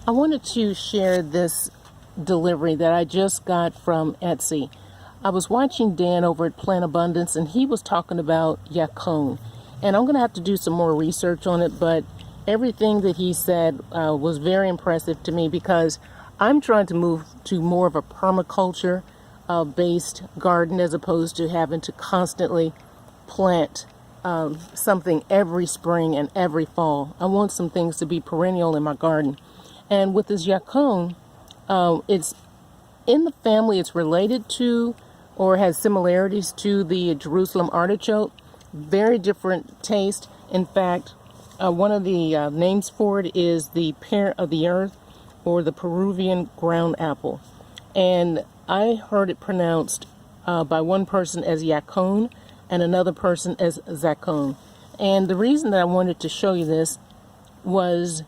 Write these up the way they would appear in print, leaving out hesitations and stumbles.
I wanted to share this delivery that I just got from Etsy. I was watching Dan over at Plant Abundance, and he was talking about Yacon. And I'm going to have to do some more research on it, but everything that he said was very impressive to me, because I'm trying to move to more of a permaculture based garden, as opposed to having to constantly plant something every spring and every fall. I want some things to be perennial in my garden. And with this Yacon, it's in the family. It's related to or has similarities to the Jerusalem artichoke. Very different taste. In fact, one of the names for it is the pear of the earth, or the Peruvian ground apple. And I heard it pronounced by one person as Yacon and another person as Zacon. And the reason that I wanted to show you this was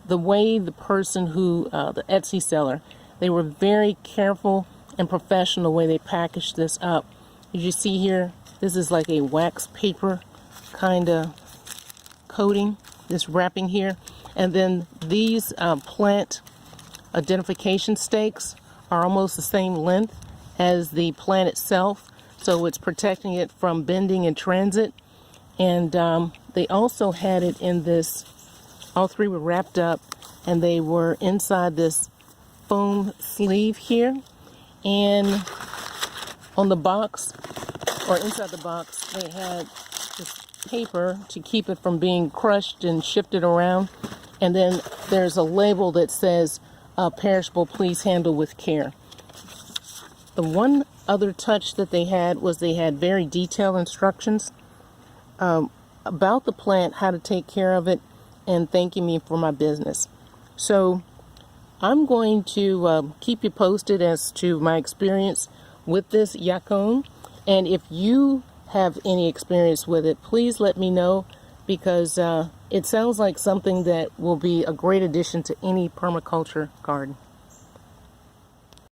the way the person who, the Etsy seller, they were very careful and professional the way they packaged this up. As you see here, this is like a wax paper kind of coating, this wrapping here. And then these plant identification stakes are almost the same length as the plant itself, so it's protecting it from bending in transit. And they also had it in this, all three were wrapped up, and they were inside this foam sleeve here. And on the box, or inside the box, they had this paper to keep it from being crushed and shifted around. And then there's a label that says, perishable, please handle with care. The one other touch that they had was they had very detailed instructions about the plant, how to take care of it, and thanking me for my business. So I'm going to keep you posted as to my experience with this Yacon. And if you have any experience with it, please let me know, because it sounds like something that will be a great addition to any permaculture garden.